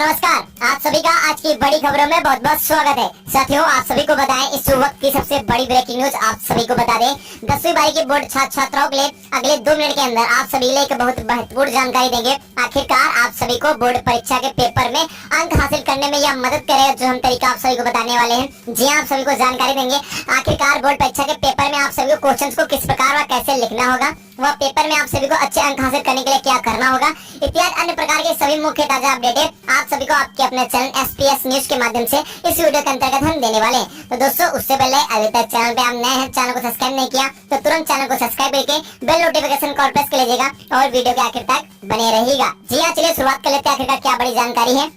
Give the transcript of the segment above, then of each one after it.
नमस्कार, आप सभी का आज की बड़ी खबरों में बहुत बहुत स्वागत है। साथियों, आप सभी को बताएं इस वक्त की सबसे बड़ी ब्रेकिंग न्यूज आप सभी को बता दें। 10वीं बारी के बोर्ड छात्र छात्राओं के लिए अगले 2 मिनट के अंदर आप सभी के लिए एक बहुत महत्वपूर्ण जानकारी देंगे। आखिरकार आप सभी को बोर्ड परीक्षा के पेपर में अंक हासिल करने में यह मदद करेगा जो हम तरीका आप सभी को बताने वाले हैं। जी आप सभी को जानकारी देंगे आखिरकार बोर्ड परीक्षा के पेपर में आप सभी को क्वेश्चन को किस प्रकार व कैसे लिखना होगा, वह पेपर में आप सभी को अच्छे अंक हासिल करने के लिए क्या करना होगा, इत्यादि अन्य प्रकार के सभी मुख्य ताजा अपडेट आप सभी को आपके अपने चैनल एसपीएस न्यूज के माध्यम से इस वीडियो के अंतर्गत हम देने वाले हैं। तो दोस्तों, उससे पहले अभी तक चैनल पे आप नए हैं, चैनल को सब्सक्राइब नहीं किया तो तुरंत चैनल को सब्सक्राइब करके बेल नोटिफिकेशन कॉल प्रेस कर लीजिएगा और वीडियो के आखिर तक बने रहिएगा। जी हाँ, चलिए शुरुआत कर लेते हैं आखिरकार क्या बड़ी जानकारी है।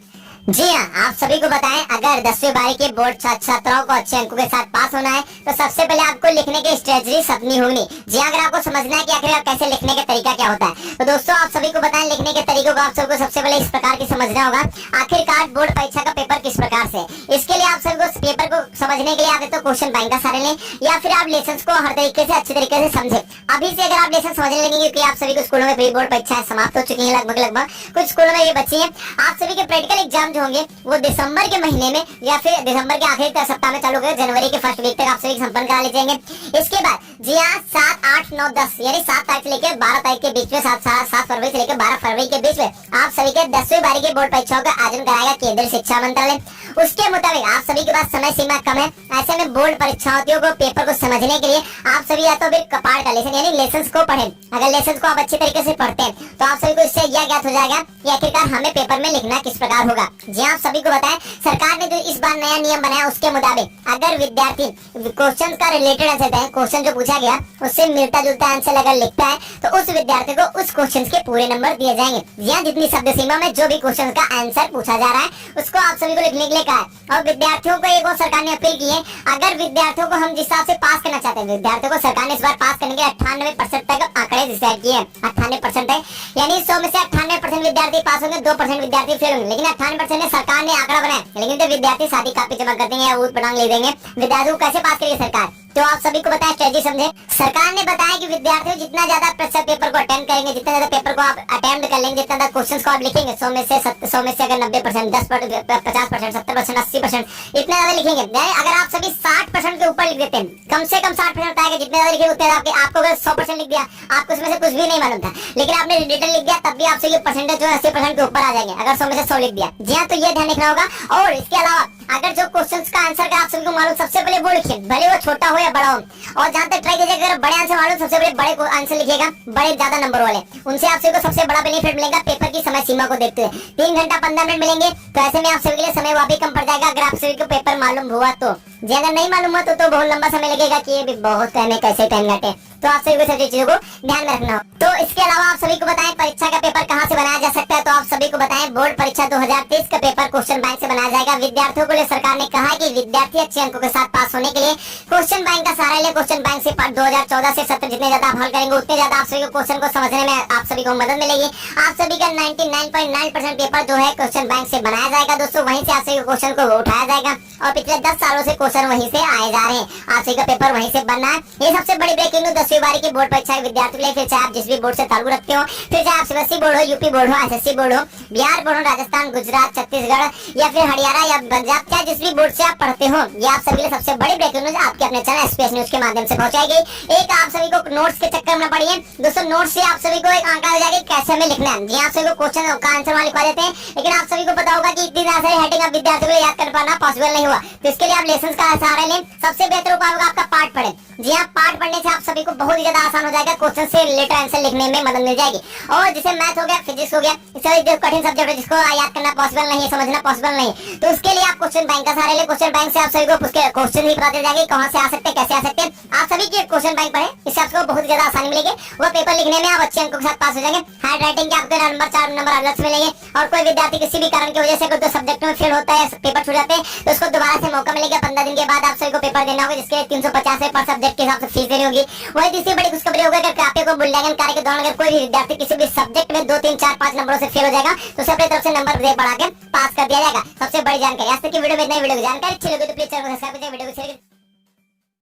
जी हाँ, आप सभी को बताएं अगर 10वीं बारी के बोर्ड छात्र छात्राओं को अच्छे अंकों के साथ पास होना है तो सबसे पहले आपको लिखने की स्ट्रेटजी अपनी होगी। जी अगर आपको समझना है कि आखिर कैसे लिखने का तरीका क्या होता है तो दोस्तों आप सभी को बताएं लिखने के तरीकों को आप सबको सबसे पहले इस प्रकार की समझना होगा। आखिरकार बोर्ड परीक्षा का पेपर किस प्रकार से, इसके लिए आप सभी को पेपर को समझने के लिए आप तो क्वेश्चन बैंक का सहारा लें या फिर आप लेसन को हर तरीके से अच्छे तरीके से समझे। अभी से अगर आप लेसन समझने लगेंगे क्योंकि आप सभी को स्कूलों में प्री बोर्ड परीक्षाएं समाप्त हो चुकी है, लगभग कुछ स्कूलों में ये बची है। आप सभी के प्रैक्टिकल एग्जाम जो होंगे वो दिसंबर के महीने में या फिर दिसंबर के आखिरी सप्ताह में चालू होगा, जनवरी के फर्स्ट वीक तक आप सभी संपन्न करा ले जाएंगे। इसके बाद जी हाँ 7, 8, 9, 10 यानी 7 तारीख से लेकर 12 तारीख के बीच में 7 फरवरी से लेकर 12 फरवरी के बीच में आप सभी के 10वीं बारी के बोर्ड परीक्षाओं का आयोजन कराएगा केंद्रीय शिक्षा मंत्रालय। उसके मुताबिक आप सभी के पास समय सीमा कम है, ऐसे में बोर्ड परीक्षार्थियों को पेपर को समझने के लिए आप सभी या तो फिर कपाड़ का लेसन यानी लेसन को पढ़ें। अगर लेसन को आप अच्छी तरीके से पढ़ते हैं तो आप सभी को इससे यह ज्ञात हो जाएगा कि आखिरकार हमें पेपर में लिखना किस प्रकार होगा। जी आप सभी को बताएं सरकार ने जो इस बार नया नियम बनाया उसके मुताबिक अगर विद्यार्थी क्वेश्चन का रिलेटेड आंसर है, क्वेश्चन जो पूछा गया उससे मिलता जुलता आंसर अगर लिखता है तो उस विद्यार्थी को उस क्वेश्चन के पूरे नंबर दिए जाएंगे। जी जितनी शब्द सीमा में जो भी क्वेश्चन का आंसर पूछा जा रहा है उसको आप सभी को लिखने के लिए कहा है। और विद्यार्थियों को एक और सरकार ने अपील की है, अगर विद्यार्थियों को हम जिस हिसाब से पास करना चाहते हैं, विद्यार्थियों को सरकार ने इस बार पास करने के 98% तक आंकड़े डिसाइड किए हैं। 98% है यानी 100 में से 98% विद्यार्थी पास होंगे, 2% विद्यार्थी फेल होंगे। लेकिन 98% ने सरकार ने आंकड़ा बनाया, लेकिन तो विद्यार्थी सादी कापी जमा कर देंगे या ऊट पटांग ले देंगे, विद्यार्थियों को कैसे पास करेगी सरकार। तो आप सभी को बताएं स्ट्रेटजी समझे। सरकार ने बताया कि विद्यार्थी जितना ज्यादा प्रतिशत पेपर को अटेम्प्ट करेंगे, जितना ज्यादा पेपर को आप अटेम्प्ट कर लेंगे, जितना ज्यादा क्वेश्चन को आप लिखेंगे 100 में से अगर 90%, 10%, 50%, 70%, 80% इतना ज्यादा लिखेंगे। अगर आप सभी 60% के ऊपर लिख देते हैं, कम से कम 60% आएगा, जितने ज्यादा लिखेंगे उतने आपको अगर 100% लिख दिया आपको उसमें से कुछ भी नहीं मालूम था, लेकिन आपने रिटर्न लिख दिया तब भी आप सभी परसेंटेज जो 80% के ऊपर आ जाएंगे अगर 100 में से 100 लिख दिया। जी हाँ, तो ये ध्यान रखना होगा। और इसके अलावा अगर जो क्वेश्चंस का आंसर का आप सभी को मालूम सबसे पहले वो लिखिए, भले वो छोटा हो या बड़ा हो। और जहां तक ट्राई कीजिएगा अगर बड़े आंसर मालूम सबसे पहले बड़े आंसर लिखिएगा, बड़े ज्यादा नंबर वाले, उनसे आप सभी को सबसे बड़ा बेनिफिट मिलेगा पेपर की समय सीमा को देखते हुए। 3 घंटा 15 मिनट मिलेंगे तो ऐसे में आप सभी के लिए समय वापस कम पड़ जाएगा अगर आप सभी को पेपर मालूम हुआ तो। जी अगर नहीं मालूम हुआ तो बहुत लंबा समय लगेगा कि ये भी बहुत टाइम है, कैसे टाइम घटे। तो आप सभी को सभी चीजों को ध्यान में रखना हो। तो इसके अलावा आप सभी को बताएं परीक्षा का पेपर कहां से बनाया जा सकता है। तो आप सभी को बताएं बोर्ड परीक्षा 2023 का पेपर क्वेश्चन बैंक से बनाया जाएगा। विद्यार्थियों को लिए सरकार ने कहा है कि विद्यार्थी अच्छे अंकों के साथ पास होने के लिए क्वेश्चन बैंक का सहारा ले। क्वेश्चन बैंक से 2014 से 17 जितने ज्यादा आप हल करेंगे उतने ज्यादा आप सभी को क्वेश्चन को समझने में आप सभी को मदद मिलेगी। आप सभी का 99.9% पेपर जो है क्वेश्चन बैंक से बनाया जाएगा दोस्तों, वहीं से आप सभी को क्वेश्चन को उठाया जाएगा और पिछले 10 सालों से क्वेश्चन वहीं से आए जा रहे हैं। आप सभी का पेपर वहीं से बनना है। ये सबसे बड़ी ब्रेकिंग न्यूज 10वीं बारी की बोर्ड परीक्षा विद्यार्थियों के लिए, फिर चाहे आप जिस भी बोर्ड से ताल्लुक रखते हो, फिर चाहे आप सीबीएसई बोर्ड हो, यूपी बोर्ड हो, एसएससी बोर्ड हो, बिहार बोर्ड हो, राजस्थान, गुजरात, छत्तीसगढ़ या फिर हरियाणा या पंजाब, चाहे जिस भी बोर्ड से आप पढ़ते हो, ये आप सभी के सबसे बड़ी ब्रेकिंग न्यूज आपके अपने चैनल एसपीएस न्यूज के माध्यम से पहुंचाई गई। एक आप सभी को नोट्स के चक्कर में पड़िए दोस्तों, नोट्स से आप सभी को एक आंकड़ा हो जाएगा कैसे हमें लिखना है। जी आप सभी को क्वेश्चन का आंसर वहां लिखवा देते हैं, लेकिन आप सभी को पता होगा कि इतनी सारी हेडिंग आप विद्यार्थियों को याद कर पाना पॉसिबल नहीं हुआ। तो इसके लिए आप लेसन का सहारा लें। सबसे बेहतर उपाय होगा आपका पाठ पढ़ें। जी हाँ, पाठ पढ़ने से आप सभी को बहुत ही ज्यादा आसान हो जाएगा, क्वेश्चन से रिलेटेड आंसर लिखने में मदद मिल जाएगी। और जैसे मैथ हो गया, फिजिक्स हो गया, इससे जो कठिन सब्जेक्ट है जिसको याद करना पॉसिबल नहीं है, समझना पॉसिबल नहीं है, तो उसके लिए आप क्वेश्चन बैंक का सहारा ले। क्वेश्चन बैंक से आप सभी को क्वेश्चन ही पता चल जाएगा कहां से आ सकते हैं, कैसे आ सकते हैं। आप सभी के क्वेश्चन बैंक पढ़े, इससे आपको बहुत ज्यादा आसानी मिलेगी। वो पेपर लिखने में आप अच्छे अंकों के साथ पास हो जाएंगे। हैंड राइटिंग के आपको नंबर 4 नंबर अलग से मिलेंगे। और कोई विद्यार्थी किसी भी कारण की वजह से कोई सब्जेक्ट में फेल होता है, पेपर छूट जाते हैं, तो उसको दोबारा से मौका मिलेगा। 15 दिन के बाद आप सभी को पेपर देना होगा, जिसके 350 पर सब्जेक्ट के हिसाब से फीस देनी होगी। वही तीसरी बड़ी खुशखबरी होगी अगर आपको मूल्यांकन कार्य के दौरान अगर कोई भी विद्यार्थी किसी भी सब्जेक्ट में 2, 3, 4, 5 नंबरों से फेल हो जाएगा तो उसे अपनी तरफ से नंबर दे बढ़ा के पास कर दिया जाएगा। सबसे बड़ी जानकारी। आज तक की वीडियो में इतना ही। वीडियो की जानकारी अच्छी लगी तो प्लीज चैनल को सब्सक्राइब कीजिए, वीडियो को शेयर कीजिए।